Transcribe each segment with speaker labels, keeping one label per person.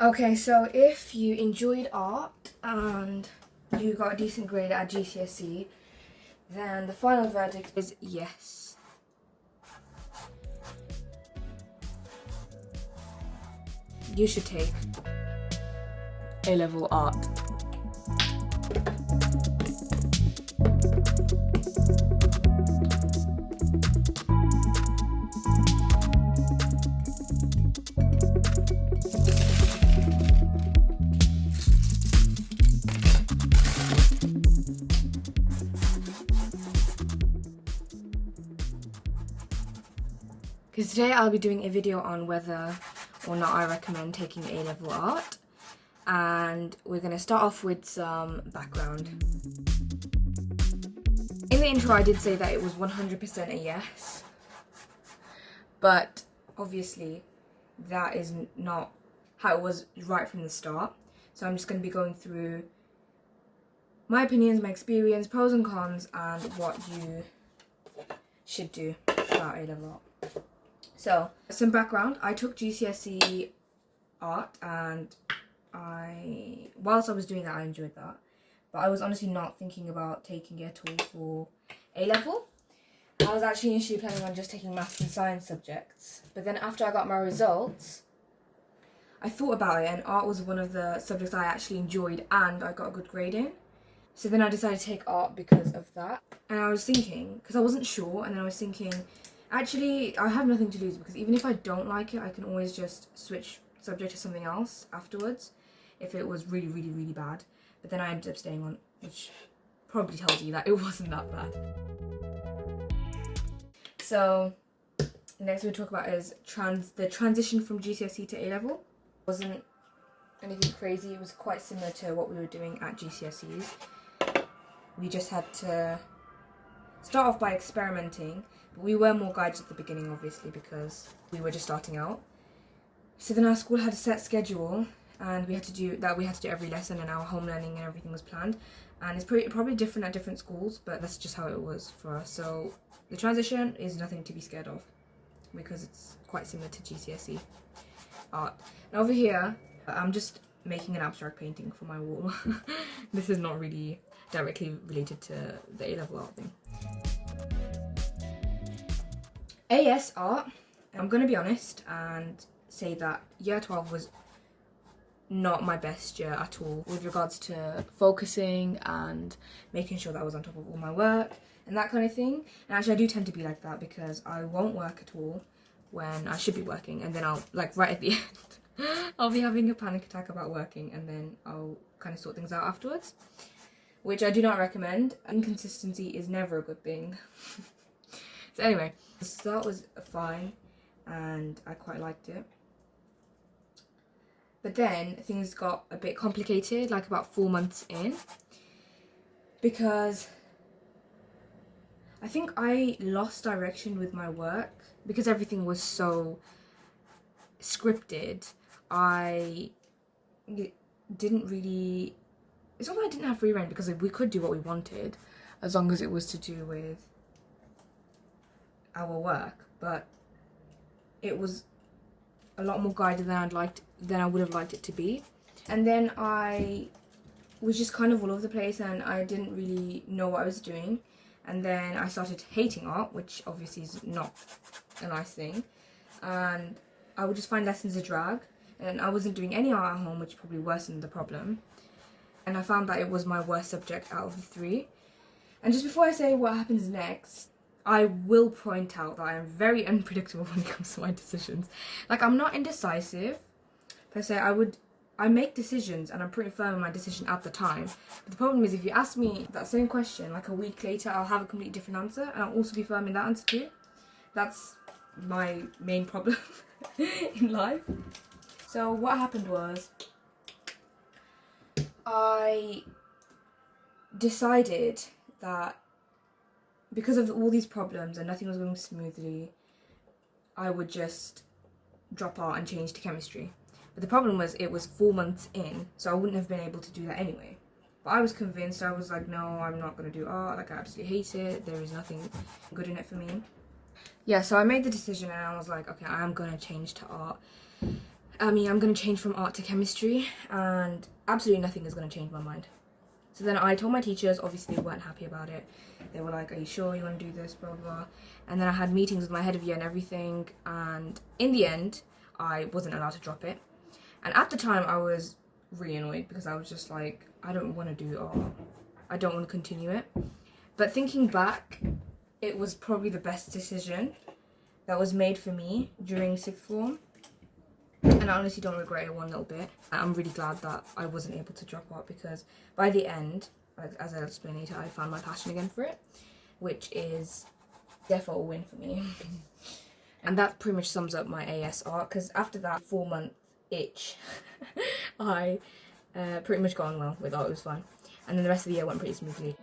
Speaker 1: Okay, so if you enjoyed art and you got a decent grade at GCSE, then the final verdict is yes. You should take A-level art. Because today I'll be doing a video on whether or not I recommend taking A-level art, and we're going to start off with some background. In the intro I did say that it was 100% a yes, but obviously that is not how it was right from the start. So I'm just going to be going through my opinions, my experience, pros and cons, and what you should do about A-level art. So, some background. I took GCSE art, and whilst I was doing that, I enjoyed that. But I was honestly not thinking about taking it at all for A-level. I was actually initially planning on just taking maths and science subjects. But then after I got my results, I thought about it, and art was one of the subjects I actually enjoyed and I got a good grade in. So then I decided to take art because of that. And I was thinking, because I wasn't sure, and then I was thinking, actually, I have nothing to lose, because even if I don't like it, I can always just switch subject to something else afterwards if it was really, really, really bad. But then I ended up staying on, which probably tells you that it wasn't that bad. So, the next we'll talk about is the transition from GCSE to A-level. It wasn't anything crazy, it was quite similar to what we were doing at GCSEs. We just had to start off by experimenting. We were more guided at the beginning, obviously, because we were just starting out. So then our school had a set schedule, and we had to do every lesson, and our home learning and everything was planned. And it's probably different at different schools, but that's just how it was for us. So the transition is nothing to be scared of, because it's quite similar to GCSE art. And over here, I'm just making an abstract painting for my wall. This is not really directly related to the A-level art thing. AS art, I'm going to be honest and say that year 12 was not my best year at all with regards to focusing and making sure that I was on top of all my work and that kind of thing. And actually I do tend to be like that, because I won't work at all when I should be working, and then I'll, like, right at the end, I'll be having a panic attack about working, and then I'll kind of sort things out afterwards, which I do not recommend. Inconsistency is never a good thing. So anyway, the start was fine and I quite liked it. But then things got a bit complicated, like about 4 months in, because I think I lost direction with my work because everything was so scripted. I didn't really, it's not that I didn't have free rein, because we could do what we wanted as long as it was to do with our work, but it was a lot more guided than I would have liked it to be. And then I was just kind of all over the place, and I didn't really know what I was doing. And then I started hating art, which obviously is not a nice thing, and I would just find lessons a drag, and I wasn't doing any art at home, which probably worsened the problem. And I found that it was my worst subject out of the 3. And just before I say what happens next, I will point out that I am very unpredictable when it comes to my decisions. Like, I'm not indecisive per se. I make decisions and I'm pretty firm in my decision at the time. But the problem is, if you ask me that same question like a week later, I'll have a completely different answer, and I'll also be firm in that answer too. That's my main problem in life. So what happened was, I decided that because of all these problems and nothing was going smoothly, I would just drop art and change to chemistry. But the problem was, it was 4 months in, so I wouldn't have been able to do that anyway. But I was convinced. I was like, no, I'm not going to do art. Like, I absolutely hate it. There is nothing good in it for me. Yeah, so I made the decision, and I was like, okay, I am going to change to art. I mean, I'm going to change from art to chemistry, and absolutely nothing is going to change my mind. So then I told my teachers, obviously they weren't happy about it. They were like, are you sure you want to do this, blah, blah. And then I had meetings with my head of year and everything, and in the end, I wasn't allowed to drop it. And at the time, I was really annoyed because I was just like, I don't want to do art. I don't want to continue it. But thinking back, it was probably the best decision that was made for me during sixth form. And I honestly don't regret it one little bit. I'm really glad that I wasn't able to drop out, because by the end, like, as I'll explain later, I found my passion again for it, which is therefore a win for me. And that pretty much sums up my AS art, because after that 4-month itch, I pretty much got on well with art. It was fun. And then the rest of the year went pretty smoothly.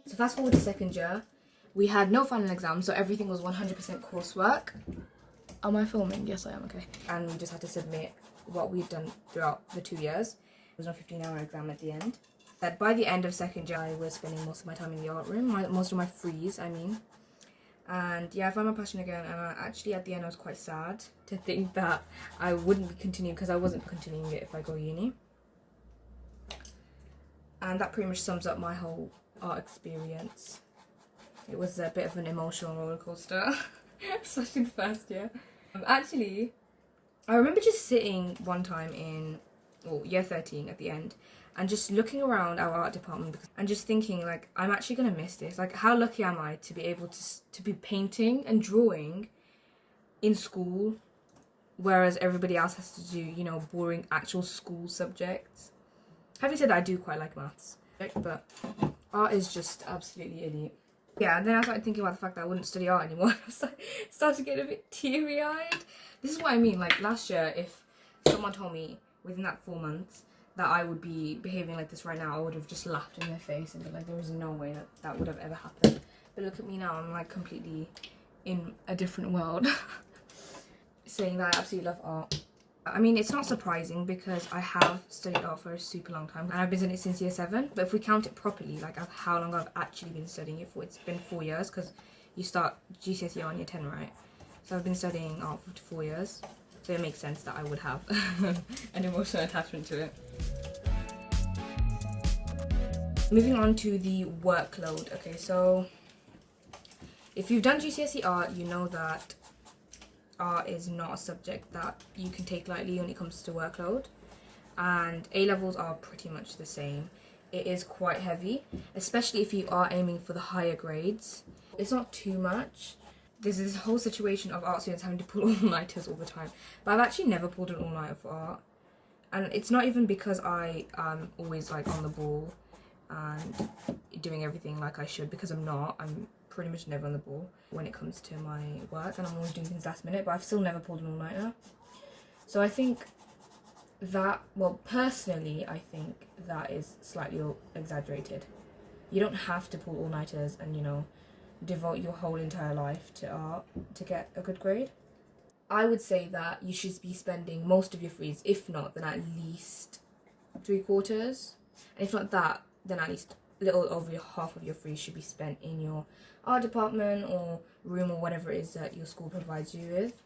Speaker 1: So fast forward to second year, we had no final exams, so everything was 100% coursework. Am I filming? Yes, I am, okay. And we just had to submit what we'd done throughout the 2 years. It was a 15-hour exam at the end. But by the end of second year, I was spending most of my time in the art room, most of my frees, I mean. And yeah, I found my passion again, and actually at the end I was quite sad to think that I wouldn't be continuing, because I wasn't continuing it if I go uni. And that pretty much sums up my whole art experience. It was a bit of an emotional roller coaster, especially the first year. Actually, I remember just sitting one time in year 13 at the end, and just looking around our art department and just thinking, like, I'm actually gonna miss this. Like, how lucky am I to be able to be painting and drawing in school, whereas everybody else has to do, you know, boring actual school subjects. Having said that, I do quite like maths, but art is just absolutely elite. Yeah, and then I started thinking about the fact that I wouldn't study art anymore. I started to get a bit teary-eyed. This is what I mean, like last year, if someone told me within that 4 months that I would be behaving like this right now, I would have just laughed in their face and been like, there is no way that that would have ever happened. But look at me now, I'm like completely in a different world. Saying that I absolutely love art. I mean, it's not surprising because I have studied art for a super long time, and I've been studying it since year 7. But if we count it properly, like of how long I've actually been studying it for, it's been 4 years, because you start GCSE on year 10, right? So I've been studying art for 4 years. So it makes sense that I would have an emotional attachment to it. Moving on to the workload. Okay, so if you've done GCSE art, you know that art is not a subject that you can take lightly when it comes to workload, and A levels are pretty much the same. It is quite heavy, especially if you are aiming for the higher grades. It's not too much. There's this whole situation of art students having to pull all-nighters all the time, but I've actually never pulled an all-nighter for art, and it's not even because I am always like on the ball and doing everything like I should, because I'm not. I'm pretty much never on the ball when it comes to my work, and I'm always doing things last minute, but I've still never pulled an all-nighter. So I think that, well, personally, I think that is slightly exaggerated. You don't have to pull all-nighters and, you know, devote your whole entire life to art to get a good grade. I would say that you should be spending most of your frees, if not, then at least 3/4. And if not that, then at least a little over half of your frees should be spent in your art department or room or whatever it is that your school provides you with.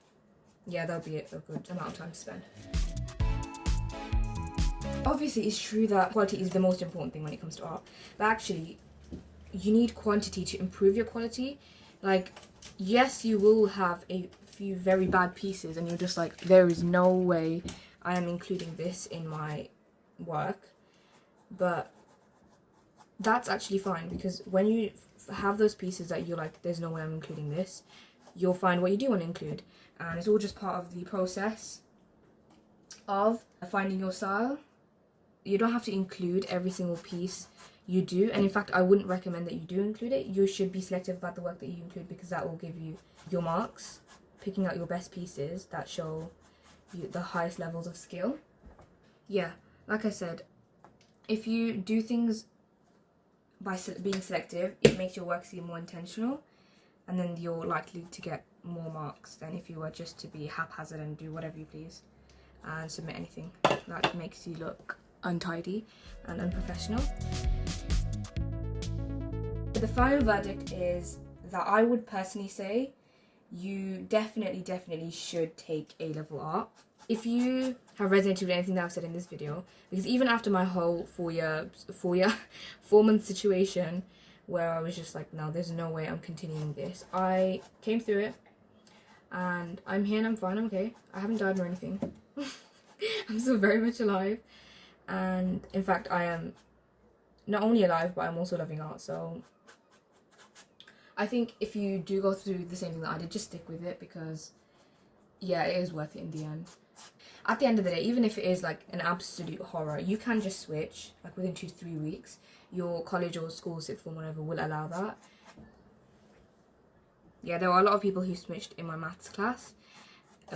Speaker 1: Yeah, that'll be a good amount of time to spend. Obviously, it's true that quality is the most important thing when it comes to art, but actually, you need quantity to improve your quality. Like, yes, you will have a few very bad pieces and you're just like, there is no way I am including this in my work, but that's actually fine, because when you have those pieces that you're like, there's no way I'm including this, you'll find what you do want to include, and it's all just part of the process of finding your style. You don't have to include every single piece you do, and in fact I wouldn't recommend that you do include it. You should be selective about the work that you include, because that will give you your marks, picking out your best pieces that show you the highest levels of skill. Yeah, like I said, if you do things by being selective, it makes your work seem more intentional, and then you're likely to get more marks than if you were just to be haphazard and do whatever you please and submit anything that makes you look untidy and unprofessional. The final verdict is that I would personally say you definitely should take A-level art. If you have resonated with anything that I've said in this video, because even after my whole 4-month situation where I was just like, no, there's no way I'm continuing this, I came through it and I'm here and I'm fine, I'm okay. I haven't died or anything. I'm still very much alive, and in fact I am not only alive but I'm also loving art. So I think if you do go through the same thing that I did, just stick with it, because yeah, it is worth it in the end. At the end of the day, even if it is like an absolute horror, you can just switch like within 2 to 3 weeks. Your college or school, sixth form, whatever, will allow that. Yeah, there were a lot of people who switched in my maths class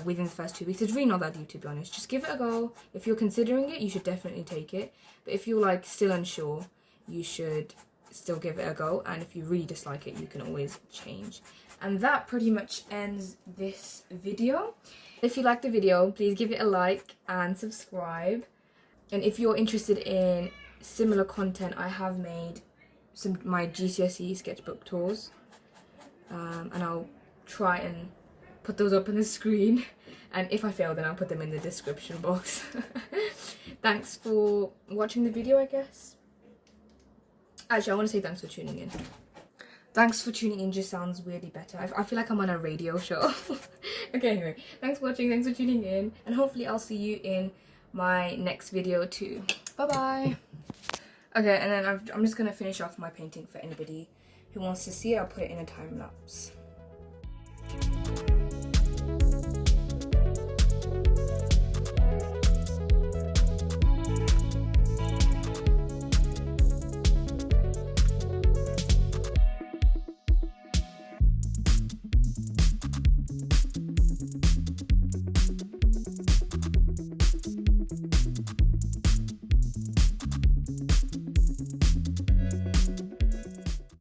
Speaker 1: within the first 2 weeks. It's really not that deep, to be honest. Just give it a go. If you're considering it, you should definitely take it. But if you're like still unsure, you should still give it a go. And if you really dislike it, you can always change. And that pretty much ends this video. If you liked the video, please give it a like and subscribe. And if you're interested in similar content, I have made my GCSE sketchbook tours. And I'll try and put those up on the screen. And if I fail, then I'll put them in the description box. Thanks for watching the video, I guess. Actually, I want to say thanks for tuning in. Thanks for tuning in just sounds weirdly better. I feel like I'm on a radio show. Okay, anyway. Thanks for watching. Thanks for tuning in. And hopefully I'll see you in my next video too. Bye-bye. Okay, and then I'm just going to finish off my painting for anybody who wants to see it. I'll put it in a time lapse.